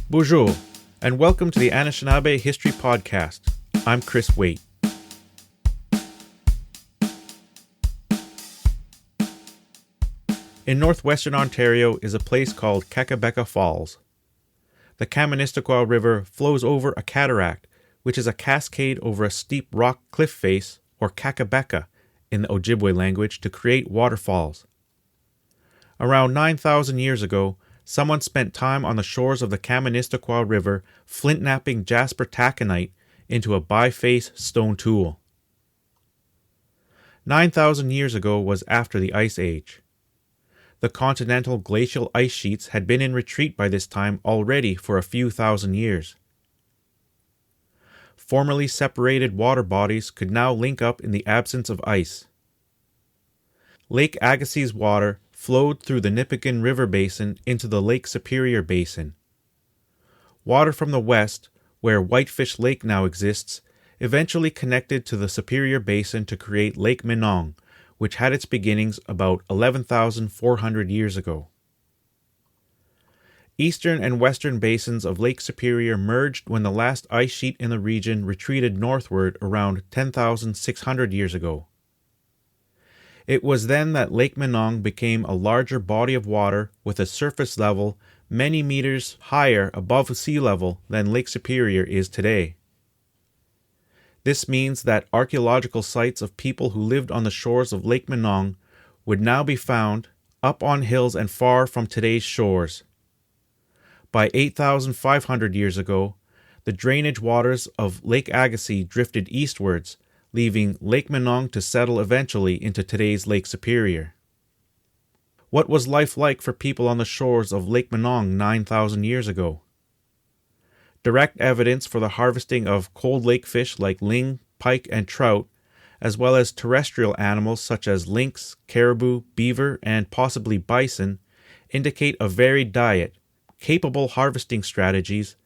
Bonjour, and welcome to the Anishinaabe History Podcast. I'm Chris Waite. In northwestern Ontario is a place called Kakabeka Falls. The Kaministiquia River flows over a cataract, which is a cascade over a steep rock cliff face, or Kakabeka, in the Ojibwe language, to create waterfalls. Around 9,000 years ago, someone spent time on the shores of the Kaministiquia River flint-knapping jasper taconite into a biface stone tool. 9,000 years ago was after the Ice Age. The continental glacial ice sheets had been in retreat by this time already for a few thousand years. Formerly separated water bodies could now link up in the absence of ice. Lake Agassiz's water flowed through the Nipigon River Basin into the Lake Superior Basin. Water from the west, where Whitefish Lake now exists, eventually connected to the Superior Basin to create Lake Minong, which had its beginnings about 11,400 years ago. Eastern and western basins of Lake Superior merged when the last ice sheet in the region retreated northward around 10,600 years ago. It was then that Lake Minong became a larger body of water with a surface level many meters higher above sea level than Lake Superior is today. This means that archaeological sites of people who lived on the shores of Lake Minong would now be found up on hills and far from today's shores. By 8,500 years ago, the drainage waters of Lake Agassiz drifted eastwards, leaving Lake Minong to settle eventually into today's Lake Superior. What was life like for people on the shores of Lake Minong 9,000 years ago? Direct evidence for the harvesting of cold lake fish like ling, pike, and trout, as well as terrestrial animals such as lynx, caribou, beaver, and possibly bison, indicate a varied diet, capable harvesting strategies,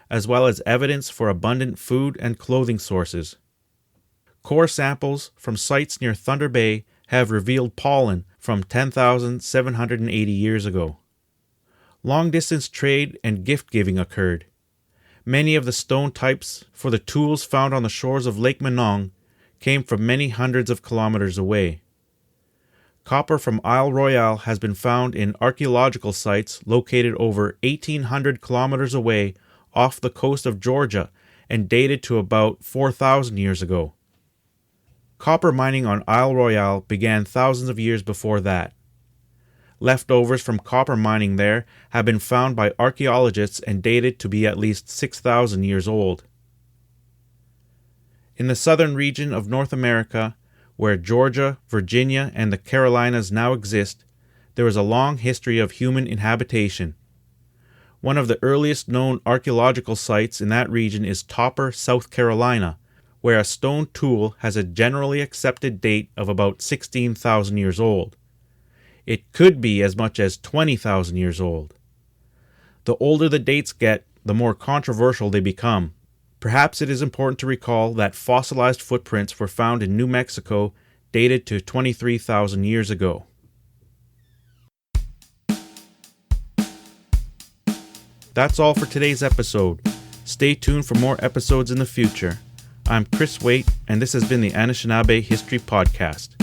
as well as evidence for abundant food and clothing sources. Core samples from sites near Thunder Bay have revealed pollen from 10,780 years ago. Long-distance trade and gift-giving occurred. Many of the stone types for the tools found on the shores of Lake Minong came from many hundreds of kilometers away. Copper from Isle Royale has been found in archaeological sites located over 1,800 kilometers away off the coast of Georgia and dated to about 4,000 years ago. Copper mining on Isle Royale began thousands of years before that. Leftovers from copper mining there have been found by archaeologists and dated to be at least 6,000 years old. In the southern region of North America, where Georgia, Virginia, and the Carolinas now exist, there is a long history of human inhabitation. One of the earliest known archaeological sites in that region is Topper, South Carolina, where a stone tool has a generally accepted date of about 16,000 years old. It could be as much as 20,000 years old. The older the dates get, the more controversial they become. Perhaps it is important to recall that fossilized footprints were found in New Mexico dated to 23,000 years ago. That's all for today's episode. Stay tuned for more episodes in the future. I'm Chris Waite, and this has been the Anishinaabe History Podcast.